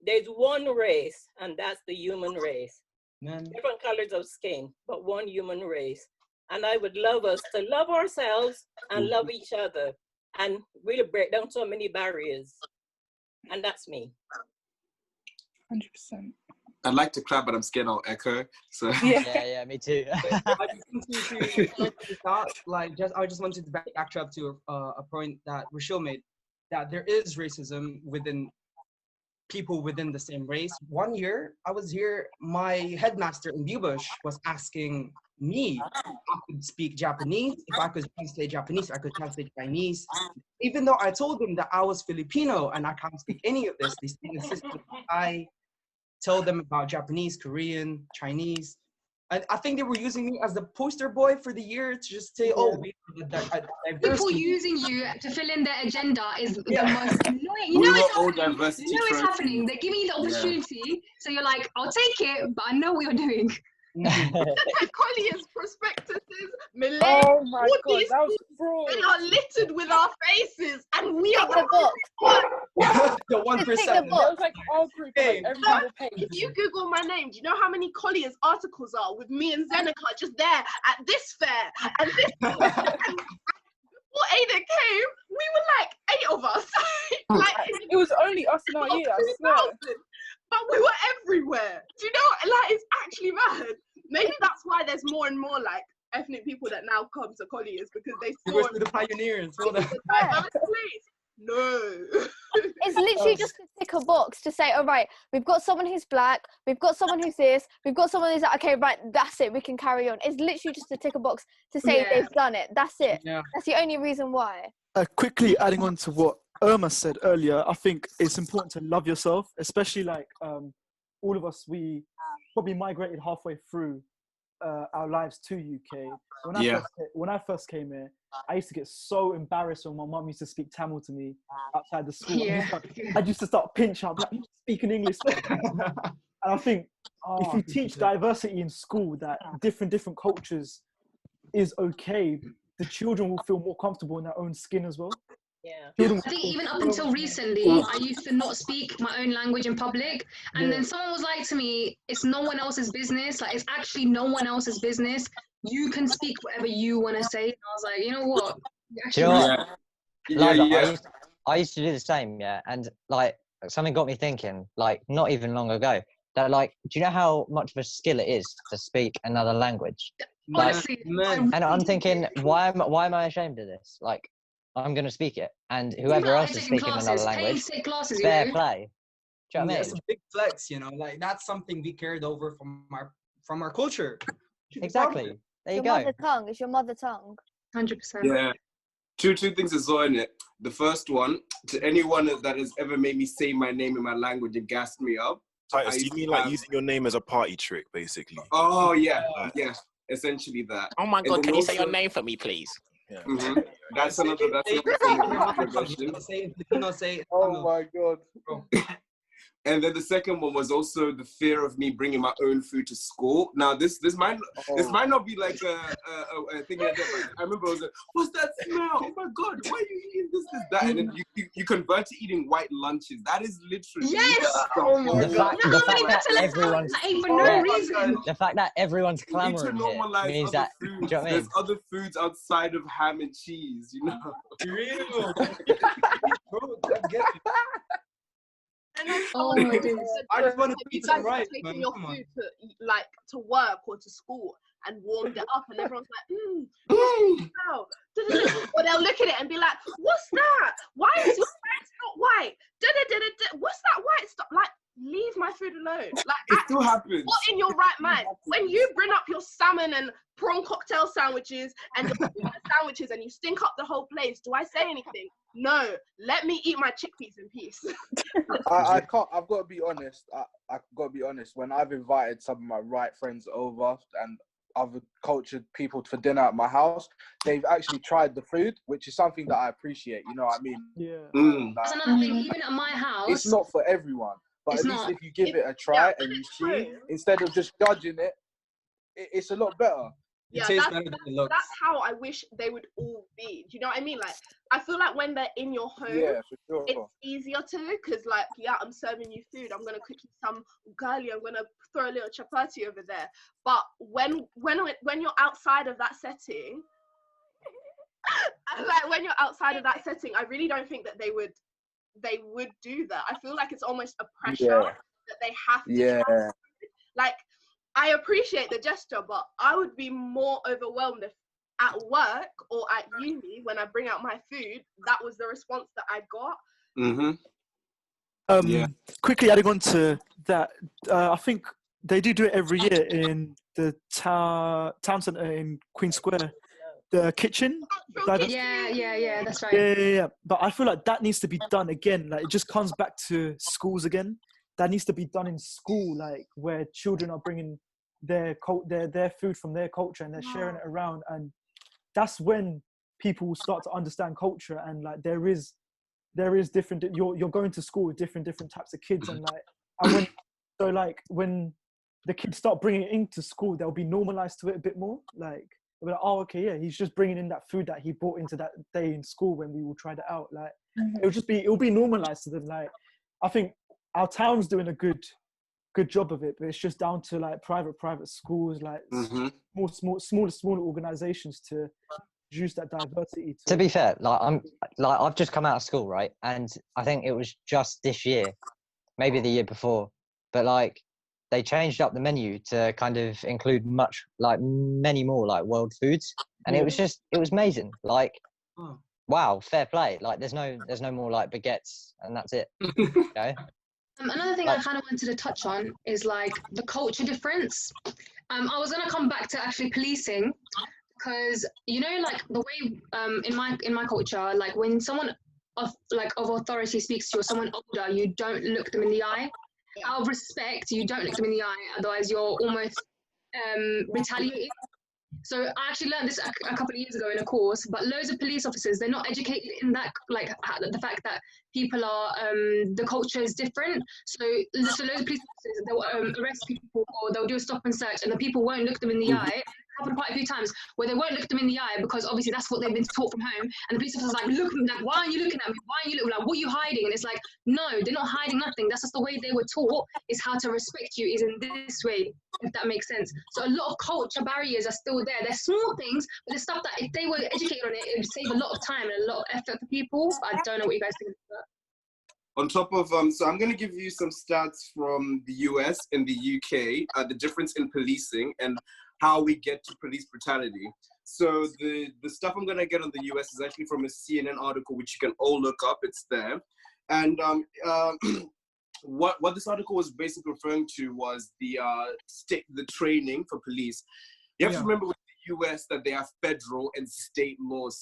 there's one race, and that's the human race. Man. Different colors of skin, but one human race. And I would love us to love ourselves and love each other and really break down so many barriers. And that's me. 100%. I'd like to clap, but I'm scared I'll echo. So Yeah, me too. I just wanted to backtrack to a point that Rochelle made, that there is racism within people within the same race. One year I was here, my headmaster in Bubush was asking me if I could speak Japanese, if I could translate Japanese, I could translate Chinese. Even though I told them that I was Filipino and I can't speak any of this, they still insisted I tell them about Japanese, Korean, Chinese. I think they were using me as the poster boy for the year to just say, oh, we people using you to fill in their agenda is the most annoying. You We know were it's all happening. diversity You know it's trophies. happening. They're giving you the opportunity, so you're like, I'll take it, but I know what you're doing. Collier's prospectuses, Malay, Oh my all god, these that was things, fraud. they are littered with our faces, and we are Tick the box. the 1%. Tick the That box. was like our group, like every single page. If you Google my name, do you know how many Collier's articles are with me and Zeneca just there at this fair and this and before Ada came, we were like 8 of us. Like It was only us in our year, I swear. 2,000. But we were everywhere. Do you know? Like, it's actually mad. Maybe that's why there's more and more like ethnic people that now come to Collier's, because they We saw were the pioneers. All the that. diverse place. No. It's literally just to tick a box to say, all right, we've got someone who's black, we've got someone who's this, we've got someone who's like, okay, right, that's it, we can carry on. It's literally just to tick a box to say they've done it. That's it. Yeah. That's the only reason why. Quickly adding on to what Irma said earlier, I think it's important to love yourself, especially like all of us, we probably migrated halfway through our lives to UK. When I first came here, I used to get so embarrassed when my mum used to speak Tamil to me outside the school. I used to start pinching up, like, speaking English. And I think if you teach diversity in school, that different cultures is okay, the children will feel more comfortable in their own skin as well. Yeah. I think even up until recently, I used to not speak my own language in public. And then someone was like to me, it's no one else's business. Like, it's actually no one else's business. You can speak whatever you want to say. And I was like, you know what? Do you know what? I used to do the same, and like something got me thinking, like not even long ago, that like, do you know how much of a skill it is to speak another language? Honestly, and I'm thinking, why am I ashamed of this? Like, I'm going to speak it, and whoever else is speaking another language, fair play. Do you know what I mean? It's a big flex, you know, like that's something we carried over from our culture. Exactly. There you Your go. mother tongue. It's your mother tongue. 100%. Yeah. Two things I saw in it. The first one, to anyone that has ever made me say my name in my language and gassed me up. Titus, do you mean like using your name as a party trick, basically? Oh, yeah. Yeah. Essentially that. Oh my God, can you say your name for me, please? Yeah. Mm-hmm. That's another question. Oh my God. And then the second one was also the fear of me bringing my own food to school. Now this might not be like a thing like that, but I remember I was like, what's that smell? Oh my God, why are you eating this, that? And then you convert to eating white lunches. That is literally the fact that everyone's clamoring here means that there's other foods outside of ham and cheese, you know. And then Oh my goodness. I just want to eat some rice, man. taking your Come on. food to work or to school and warmed it up, and everyone's like, wow. Or they'll look at it and be like, what's that? Why is your rice not white? What's that white stuff? Like, leave my food alone. Like, it still happens. What in your right mind? When you bring up your salmon and prawn cocktail sandwiches and your sandwiches and you stink up the whole place, do I say anything? No, let me eat my chickpeas in peace. I can't. I've got to be honest. I've got to be honest. When I've invited some of my right friends over and other cultured people for dinner at my house, they've actually tried the food, which is something that I appreciate. You know what I mean? Yeah. That's another thing. Even at my house, it's not for everyone, but It's at least not. if you give it a try and you see, instead of just judging it, it's a lot better. It Yeah, tastes better than it looks. that's how I wish they would all be. Do you know what I mean? Like, I feel like when they're in your home, Yeah, for sure. it's easier to, because like, yeah, I'm serving you food, I'm gonna cook you some ugali, I'm gonna throw a little chapati over there. But when you're outside of that setting, like when you're outside of that setting, I really don't think that they would do that. I feel like it's almost a pressure that they have to try. Like, I appreciate the gesture, but I would be more overwhelmed if at work or at uni, when I bring out my food, that was the response that I got. Quickly adding on to that, I think they do it every year in the town centre in Queen Square. The kitchen. Yeah, that's right. Yeah. But I feel like that needs to be done again. Like, it just comes back to schools again. That needs to be done in school, like where children are bringing their food from their culture and they're sharing it around, and that's when people start to understand culture. And like there is different. You're going to school with different types of kids, and when the kids start bringing it into school, they'll be normalized to it a bit more. Like, they'll be like, oh, okay, yeah, he's just bringing in that food that he brought into that day in school when we all tried it out. Like, it'll be normalized to them. Like, I think our town's doing a good job of it, but it's just down to like private schools, like smaller organizations to use that diversity. To be fair, I've just come out of school, right? And I think it was just this year, maybe the year before, but like they changed up the menu to kind of include many more like world foods, and it was amazing. Like, wow, fair play. Like, there's no more like baguettes, and that's it. Okay. Another thing I kind of wanted to touch on is like the culture difference. I was gonna come back to actually policing, because you know, like the way in my culture, like when someone of authority speaks to you, or someone older, you don't look them in the eye. Out of respect, you don't look them in the eye, otherwise you're almost retaliating. So I actually learned this a couple of years ago in a course, but loads of police officers, they're not educated in that, like the fact that people are, the culture is different. So loads of police officers, they'll arrest people, or they'll do a stop and search, and the people won't look them in the eye. Happened quite a few times where they won't look them in the eye, because obviously that's what they've been taught from home, and the police officer's like, look, like, why aren't you looking at me? Why are you looking? Like, what are you hiding? And it's like, no, they're not hiding nothing. That's just the way they were taught, is how to respect you is in this way, if that makes sense. So a lot of culture barriers are still there. They're small things, but there's stuff that if they were educated on it, it would save a lot of time and a lot of effort for people. But I don't know what you guys think of that. On top of, so I'm going to give you some stats from the US and the UK, the difference in policing and how we get to police brutality. So the stuff I'm going to get on the US is actually from a CNN article, which you can all look up. It's there. And what this article was basically referring to was the training for police. You have to remember with the US that they have federal and state laws.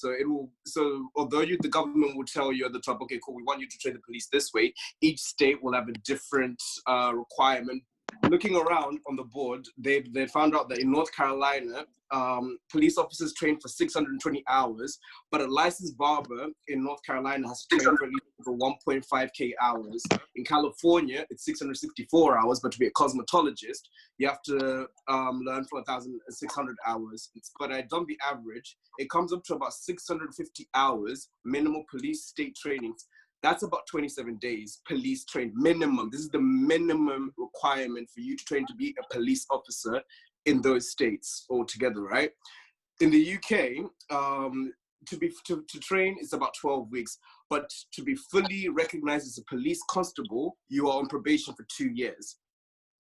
So although the government will tell you at the top, okay, cool, we want you to train the police this way, each state will have a different requirement. Looking around on the board, they found out that in North Carolina, police officers train for 620 hours, but a licensed barber in North Carolina has to train for 1.5K hours. In California, it's 664 hours, but to be a cosmetologist, you have to learn for 1,600 hours. But I done the average, it comes up to about 650 hours minimum police state trainings. That's about 27 days police trained minimum. This is the minimum requirement for you to train to be a police officer in those states altogether, right? In the UK, to train is about 12 weeks, but to be fully recognized as a police constable, you are on probation for 2 years.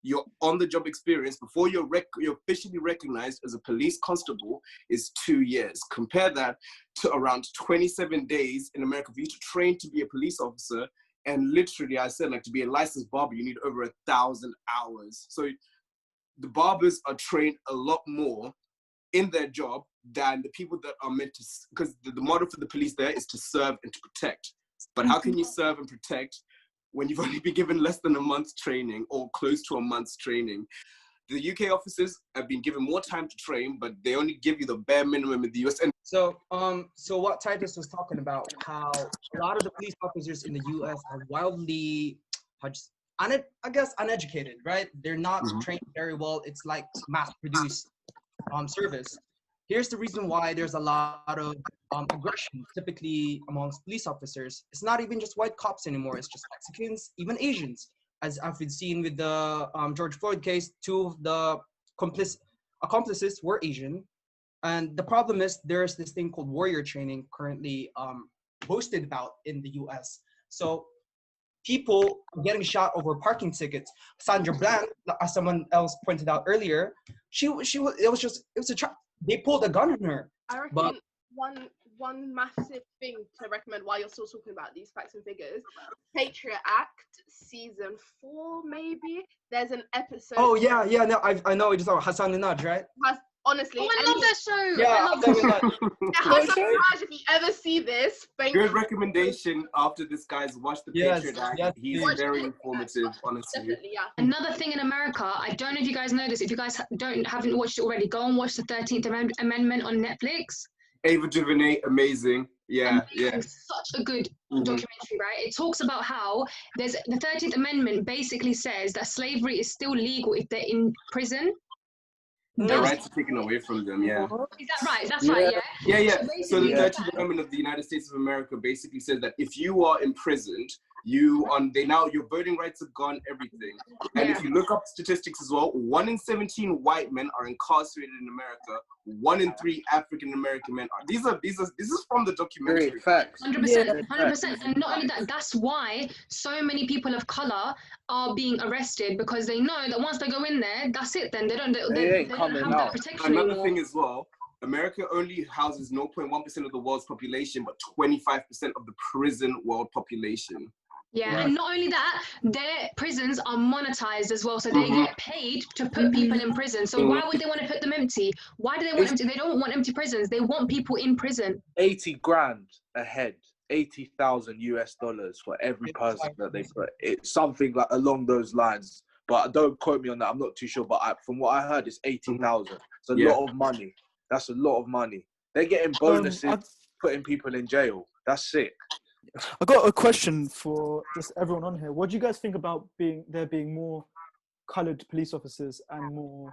Your on-the-job experience before you're officially recognized as a police constable is 2 years. Compare that to around 27 days in America for you to train to be a police officer. And literally, I said, like, to be a licensed barber, you need over 1,000 hours. So the barbers are trained a lot more in their job than the people that are meant to, because the model for the police there is to serve and to protect. But how can you serve and protect when you've only been given less than a month's training or close to a month's training? The UK officers have been given more time to train, but they only give you the bare minimum in the US. And so what Titus was talking about, how a lot of the police officers in the US are wildly, I guess, uneducated, right? They're not trained very well. It's like mass-produced service. here's the reason why there's a lot of aggression, typically amongst police officers. It's not even just white cops anymore. It's just Mexicans, even Asians. As I've seen with the George Floyd case, 2 of the accomplices were Asian. And the problem is there's this thing called warrior training currently boasted about in the US. So people getting shot over parking tickets. Sandra Bland, as someone else pointed out earlier, they pulled a gun on her. I reckon But one massive thing to recommend while you're still talking about these facts and figures, Patriot Act season 4 maybe. There's an episode. oh yeah, no, I know it's about Hassan Minaj, right? Honestly, I love that show. Yeah, I love Hassan that Minaj. Hassan Minaj, if you ever see this, thank Good you. recommendation after this guy's watched the Yes, Patriot Act. yes, He's please. very informative, honestly. Definitely, yeah. Another thing in America, I don't know if you guys know this. If you guys haven't watched it already, go and watch the 13th Amendment on Netflix. Ava DuVernay, amazing. Yeah, yeah. It's such a good Mhm. documentary, right? It talks about how there's the 13th Amendment basically says that slavery is still legal if they're in prison. Their rights are taken away from them, yeah. Is that right? That's right, yeah? Yeah. So So the basically- 13th Amendment of the United States of America basically says that if you are imprisoned, your voting rights are gone, everything. And if you look up statistics as well, 1 in 17 white men are incarcerated in America. 1 in 3 African American men are. This is from the documentary. Great facts. 100%, 100%. And not only that, that's why so many people of color are being arrested, because they know that once they go in there, that's it then. They don't have that protection Another anymore. thing as well, America only houses 0.1% of the world's population, but 25% of the prison world population. Yeah, and not only that, their prisons are monetized as well, so they get paid to put people in prison. So why would they want to put them empty? Why do they want empty? They don't want empty prisons. They want people in prison. 80 grand a head, $80,000 for every person that they put. It's something like along those lines, but don't quote me on that. I'm not too sure, but from what I heard, it's 80,000. It's a lot of money. That's a lot of money. They're getting bonuses, putting people in jail. That's sick. I got a question for just everyone on here. What do you guys think about there being more coloured police officers and more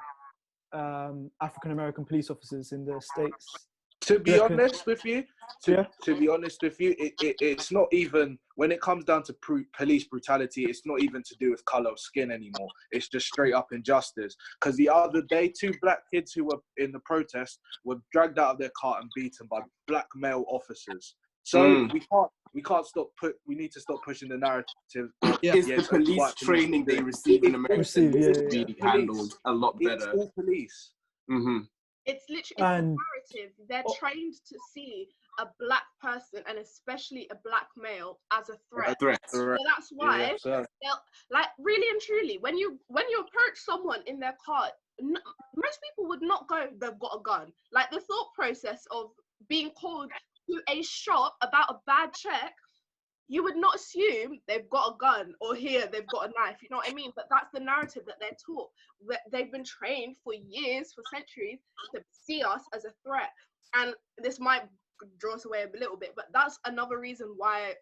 African American police officers in the States? To be honest with you, it's not even, when it comes down to police brutality, it's not even to do with colour of skin anymore. It's just straight up injustice. Because the other day, 2 black kids who were in the protest were dragged out of their car and beaten by black male officers. So we can't stop. We need to stop pushing the narrative. It's the police training they receive in America needs to be handled a lot better. It's all police. Mm-hmm. It's literally a narrative. They're trained to see a black person, and especially a black male, as a threat. So that's why, like, really and truly, when you approach someone in their car, most people would not go, they've got a gun. Like, the thought process of being called to a shop about a bad check, you would not assume they've got a gun or here they've got a knife, you know what I mean? But that's the narrative that they're taught. They've been trained for years, for centuries, to see us as a threat. And this might draw us away a little bit, but that's another reason why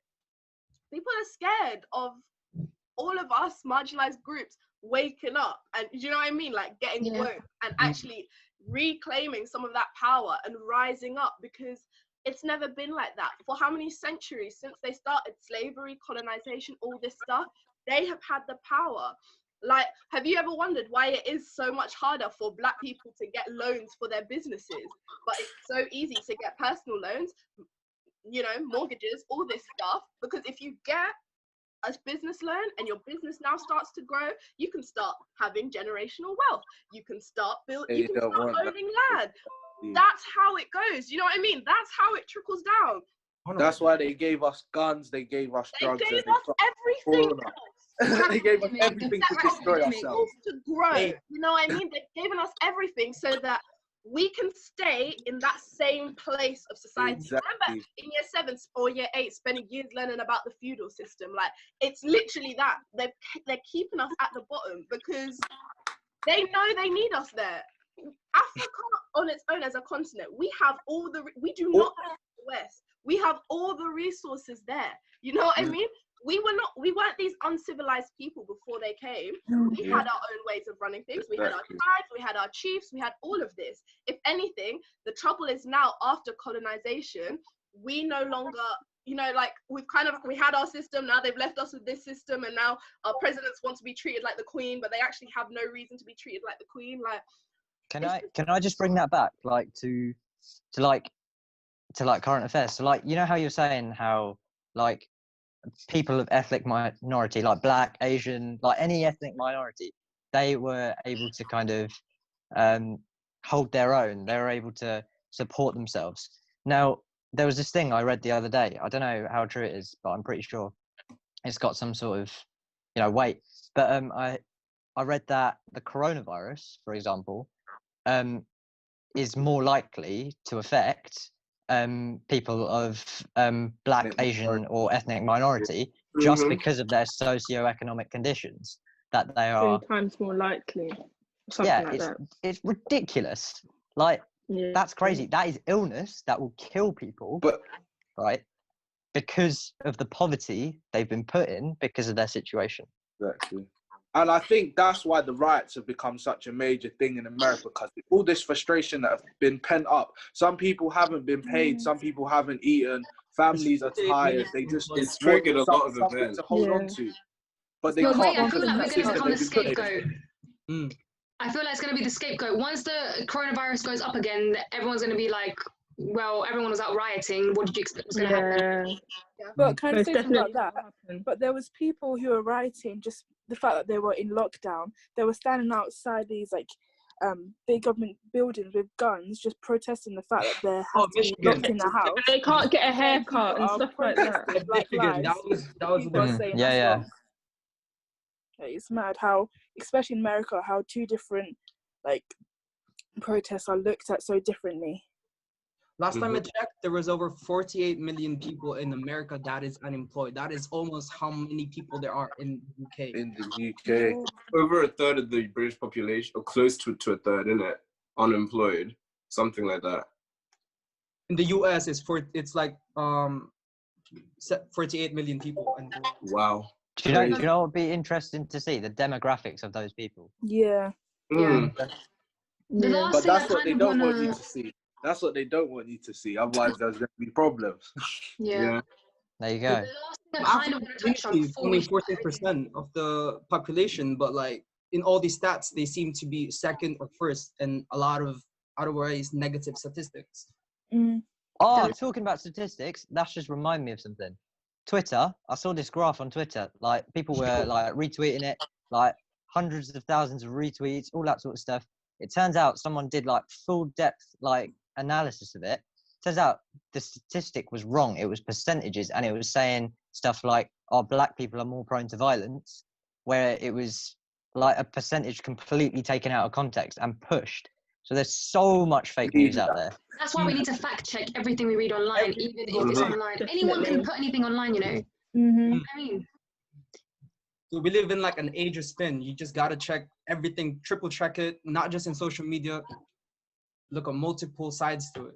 people are scared of all of us marginalized groups waking up and, you know what I mean, like getting woke and actually reclaiming some of that power and rising up, because it's never been like that. For how many centuries since they started slavery, colonization, all this stuff, they have had the power. Like, have you ever wondered why it is so much harder for black people to get loans for their businesses, but it's so easy to get personal loans, you know, mortgages, all this stuff? Because if you get a business loan and your business now starts to grow, you can start having generational wealth. You can start owning land. That's how it goes. You know what I mean? That's how it trickles down. That's why they gave us guns, they gave us drugs. They gave us everything else. They gave us everything to destroy ourselves. To grow. You know what I mean? They've given us everything so that we can stay in that same place of society. Remember, in year 7 or year 8, spending years learning about the feudal system. Like, it's literally that. They're keeping us at the bottom because they know they need us there. Africa on its own as a continent, we do not have the West. We have all the resources there. You know what I mean? we weren't these uncivilized people before they came. We had our own ways of running things. We had our tribes, we had our chiefs, we had all of this. If anything, the trouble is now after colonization, we no longer, you know, like we had our system, now they've left us with this system, and now our presidents want to be treated like the queen, but they actually have no reason to be treated like the queen. Like, can I just bring that back, like to current affairs? So like, you know how you're saying how like people of ethnic minority, like Black, Asian, like any ethnic minority, they were able to kind of hold their own. They were able to support themselves. Now, there was this thing I read the other day. I don't know how true it is, but I'm pretty sure it's got some sort of, you know, weight. But I read that the coronavirus, for example, is more likely to affect people of Black, Asian, or ethnic minority just because of their socio-economic conditions that they are 3 times more likely. Something like that. It's ridiculous. Like, that's crazy. That is illness that will kill people, right? Because of the poverty they've been put in because of their situation. Exactly. And I think that's why the riots have become such a major thing in America, because all this frustration that have been pent up. Some people haven't been paid. Some people haven't eaten. Families are tired. They just it's triggered a lot of something events to hold on to. But they I can't. feel like we're going to become the scapegoat. Mm. I feel like it's going to be the scapegoat. Once the coronavirus goes up again, everyone's going to be like, well, everyone was out rioting. What did you expect was going to happen? But can I say something about that? But there was people who were rioting, just the fact that they were in lockdown. They were standing outside these like big government buildings with guns, just protesting the fact that they have to be locked in the house. They can't get a haircut and stuff like that. Michigan, that was yeah. It's mad how, especially in America, how 2 different like protests are looked at so differently. Last time I checked, there was over 48 million people in America that is unemployed. That is almost how many people there are in the UK. In the UK. Over a third of the British population, or close to a third, isn't it? Unemployed, something like that. In the US, it's like 48 million people. Wow. Do you know what would be interesting to see? The demographics of those people. Yeah. Mm. Yeah. But that's what they don't want you to see. That's what they don't want you to see. Otherwise, there's going to be problems. Yeah. There you go. The last thing I kind of want to touch on before only we 14% of the population, but like in all these stats, they seem to be second or first in a lot of otherwise negative statistics. Oh, talking about statistics, that's just remind me of something. Twitter, I saw this graph on Twitter. Like people were like retweeting it, like hundreds of thousands of retweets, all that sort of stuff. It turns out someone did like full depth like analysis of it. Turns out the statistic was wrong. It was percentages, and it was saying stuff like, "Oh, Black people are more prone to violence," where it was like a percentage completely taken out of context and pushed. So there's so much fake news out there. That's why we need to fact check everything we read online, even if it's online. Anyone can put anything online, you know. I mean, so we live in like an age of spin. You just gotta check everything, triple check it, not just in social media. Look on multiple sides to it.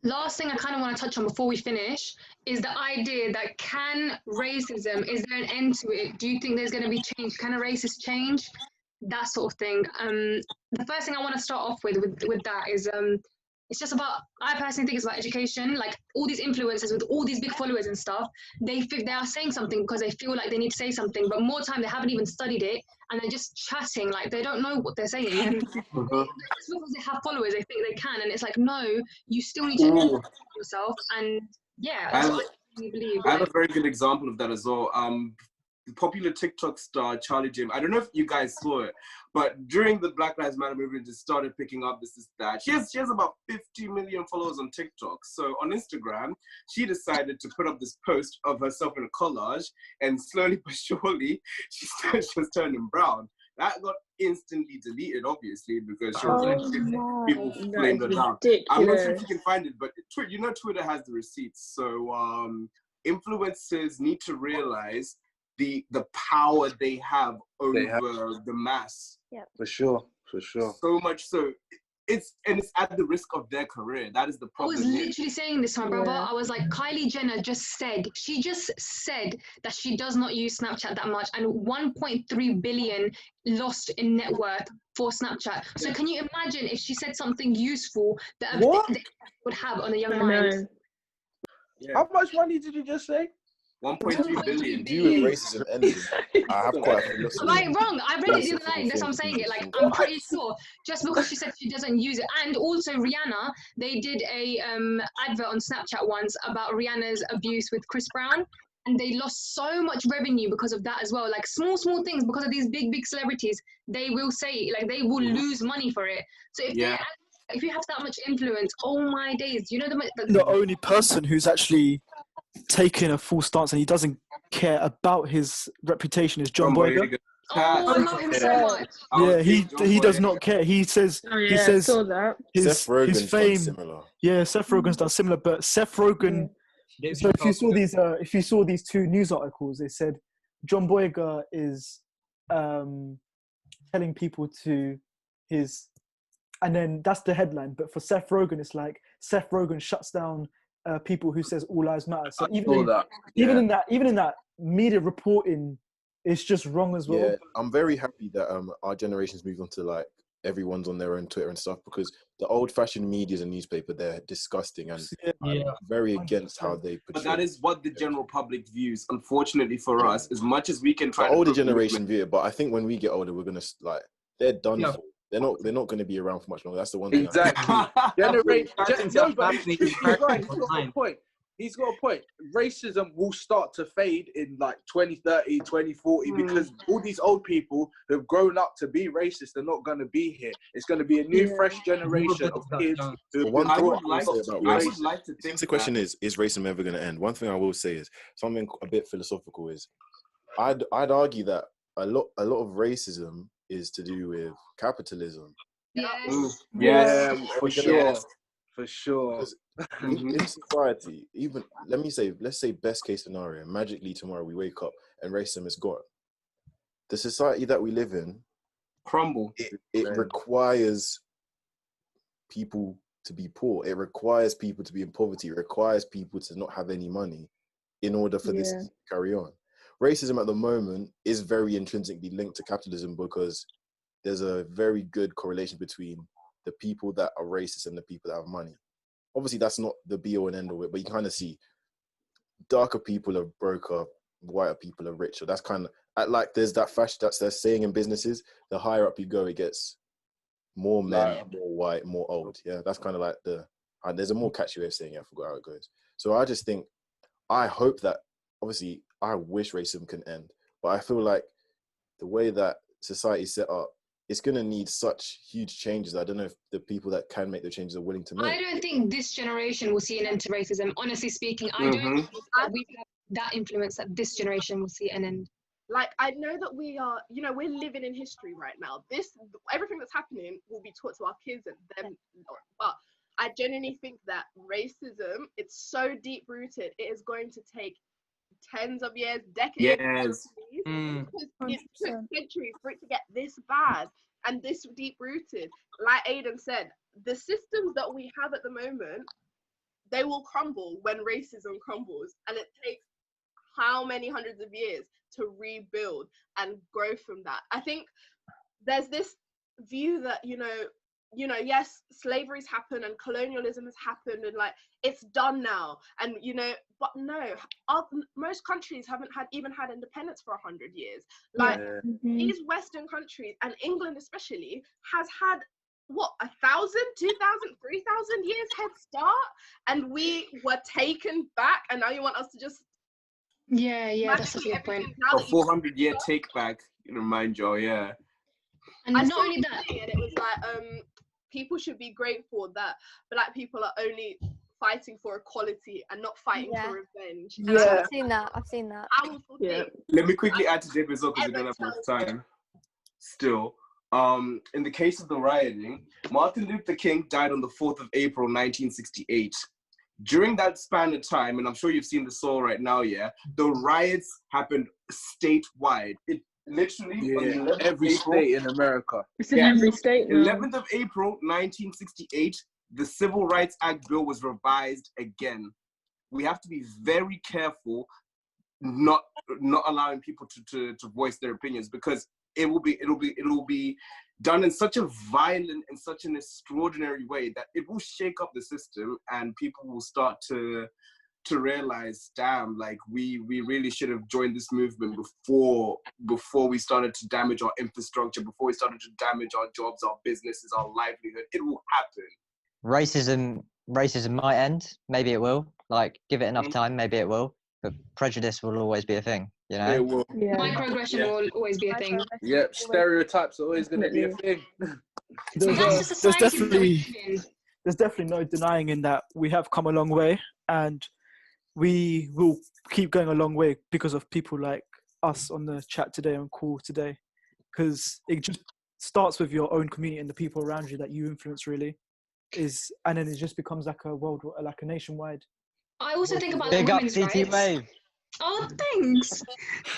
Last thing I kind of want to touch on before we finish is the idea that racism, is there an end to it? Do you think there's going to be change? Can a racist change? That sort of thing. The first thing I want to start off with that is it's just about, I personally think it's about education. Like all these influencers with all these big followers and stuff, they are saying something because they feel like they need to say something, but more time they haven't even studied it and they're just chatting like they don't know what they're saying. And just because they have followers, they think they can, and it's like, no, you still need to educate yourself. And yeah, that's what I believe. I have a very good example of that as well. The popular TikTok star Charlie Jamee. I don't know if you guys saw it, but during the Black Lives Matter movement, just started picking up this that. She has about 50 million followers on TikTok. So on Instagram, she decided to put up this post of herself in a collage, and slowly but surely, she was turning brown. That got instantly deleted, obviously, because people flamed her down. I'm not sure if you can find it, but Twitter has the receipts. So influencers need to realize the power they have over the mass. For sure. So much so, it's at the risk of their career. That is the I problem. was here. literally saying this to my brother. Yeah. I was like, Kylie Jenner she just said that she does not use Snapchat that much, and 1.3 billion lost in net worth for Snapchat. So can you imagine if she said something useful that What? the would have on a young I mind? know. Yeah. How much money did you just say? 1.3 billion. Do with racism ending, I have quite a philosophy. Am I wrong? I read it the other Philosophical night. That's what I'm thing saying. to It like think I'm about. pretty sure just because she said she doesn't use it, and also Rihanna, they did a advert on Snapchat once about Rihanna's abuse with Chris Brown, and they lost so much revenue because of that as well. Like small things because of these big celebrities, they will say like they will lose money for it. So if you have that much influence, oh my days, you know The only person who's actually taken a full stance and he doesn't care about his reputation is John Boyega. Oh, I love him so much. Yeah, he does not care. He says Oh yeah, he I says saw that. his Seth Rogen's done fame. similar. Yeah, Seth Rogen's done similar, but Seth Rogen. So if you saw these two news articles, they said John Boyega is telling people to his, and then that's the headline. But for Seth Rogen, it's like Seth Rogen shuts down people who says all lives matter. So even in that media reporting, it's just wrong as well. Yeah, I'm very happy that our generation's moved on to like everyone's on their own Twitter and stuff, because the old-fashioned medias and newspaper, they're disgusting and I'm very against how they portray. But that is what the general public views. Unfortunately for us, as much as we can try. The older generation view it, but I think when we get older, we're gonna like they're done for. They're not going to be around for much longer. That's the one thing. Exactly. He's got a point. Racism will start to fade in like 2030, 2040 because all these old people who have grown up to be racist are not going to be here. It's going to be a new, fresh generation of kids who have been brought up. The question is racism ever going to end? One thing I will say is something a bit philosophical is I'd argue that a lot of racism is to do with capitalism. Yes. For sure. In society, even let's say best case scenario, magically tomorrow we wake up and racism is gone. The society that we live in crumble. It requires people to be poor. It requires people to be in poverty. It requires people to not have any money in order for this to carry on. Racism at the moment is very intrinsically linked to capitalism because there's a very good correlation between the people that are racist and the people that have money. Obviously, that's not the be all and end all of it, but you kind of see darker people are broker, whiter people are richer. That's kind of like there's that fashion that's their saying in businesses. The higher up you go, it gets more men, more white, more old. Yeah, that's kind of like there's a more catchy way of saying it. I forgot how it goes. So I just think, I hope that, obviously, I wish racism can end, but I feel like the way that society is set up, it's going to need such huge changes. I don't know if the people that can make the changes are willing to make. I don't think this generation will see an end to racism. Honestly speaking, I don't think that we have that influence that this generation will see an end. Like, I know that we are, we're living in history right now. Everything that's happening will be taught to our kids and them. But I genuinely think that racism, it's so deep rooted. It is going to take tens of years, decades. Because it took centuries for it to get this bad and this deep rooted. Like Aiden said, the systems that we have at the moment, they will crumble when racism crumbles, and it takes how many hundreds of years to rebuild and grow from that. I think there's this view that yes, slavery's happened and colonialism has happened and like it's done now, and but no, most countries haven't even had independence for 100 years. Like these Western countries, and England especially, has had 1,000, 2,000, 3,000 years head start, and we were taken back, and now you want us to just that's such a good point. A 400-year take back, mind Joe, and not only that, and it was like people should be grateful that Black people are only fighting for equality and not fighting for revenge. I've seen that. Let me quickly add to Jamie as well, because we don't have much time. Still, in the case of the rioting, Martin Luther King died on the 4th of April, 1968. During that span of time, and I'm sure you've seen the soul right now, the riots happened statewide. literally Yeah, on the 11th every of April, state in America. It's in every state now. 11th of April, 1968, the Civil Rights Act bill was revised again. We have to be very careful not allowing people to voice their opinions, because it'll be done in such a violent and such an extraordinary way that it will shake up the system, and people will start to realize, damn, like we really should have joined this movement before we started to damage our infrastructure, before we started to damage our jobs, our businesses, our livelihood. It will happen. Racism might end. Maybe it will. Like, give it enough time. Maybe it will. But prejudice will always be a thing. You know. It will. Yeah. Microaggression will always be a thing. Yep, stereotypes are always going to be a thing. There's definitely no denying in that we have come a long way, and we will keep going a long way because of people like us on the chat today, on call today, because it just starts with your own community and the people around you that you influence, really, and then it just becomes like a nationwide. I also think about Big up women's CT rights. Wave. Oh, thanks.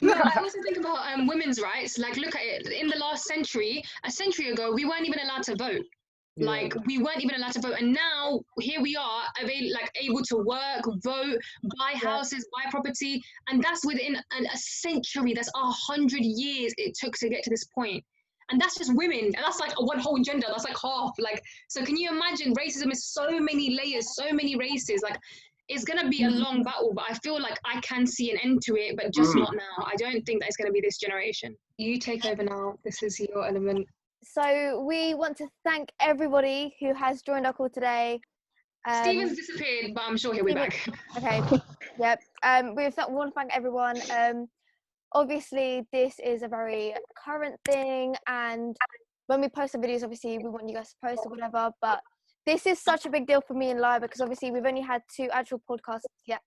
No, I also think about women's rights. Like, look at it. In the last century, a century ago, we weren't even allowed to vote. Yeah. Like, we weren't even allowed to vote. And now, here we are, able to work, vote, buy houses, buy property. And that's within a century. That's 100 years it took to get to this point. And that's just women. And that's like one whole gender. That's like half. Like, so can you imagine? Racism is so many layers, so many races. Like, it's going to be a long battle, but I feel like I can see an end to it, but just not now. I don't think that it's going to be this generation. You take over now. This is your element. So we want to thank everybody who has joined our call today. Stephen's disappeared, but I'm sure he'll be back. Okay. Yep. We want to thank everyone. Obviously, this is a very current thing, and when we post the videos, obviously, we want you guys to post or whatever, but this is such a big deal for me and Lai, because obviously we've only had 2 actual podcasts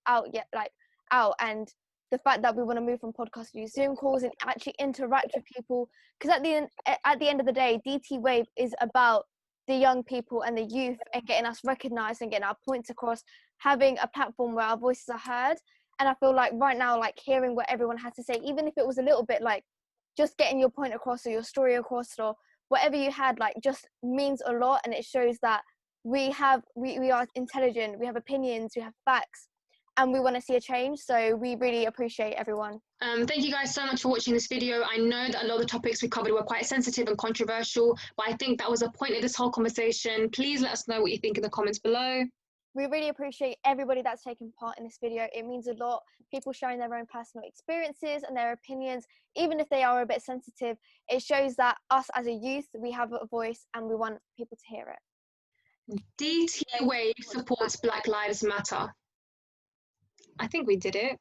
out, and the fact that we want to move from podcasts to Zoom calls and actually interact with people, because at the end of the day, DT Wave is about the young people and the youth and getting us recognized and getting our points across, having a platform where our voices are heard. And I feel like right now, like, hearing what everyone has to say, even if it was a little bit like just getting your point across or your story across or whatever you had, like, just means a lot. And it shows that we are intelligent, we have opinions, we have facts, and we want to see a change. So we really appreciate everyone. Thank you guys so much for watching this video. I know that a lot of the topics we covered were quite sensitive and controversial, but I think that was the point of this whole conversation. Please let us know what you think in the comments below. We really appreciate everybody that's taken part in this video. It means a lot. People sharing their own personal experiences and their opinions, even if they are a bit sensitive. It shows that us as a youth, we have a voice and we want people to hear it. DT Wave supports Black Lives Matter. I think we did it.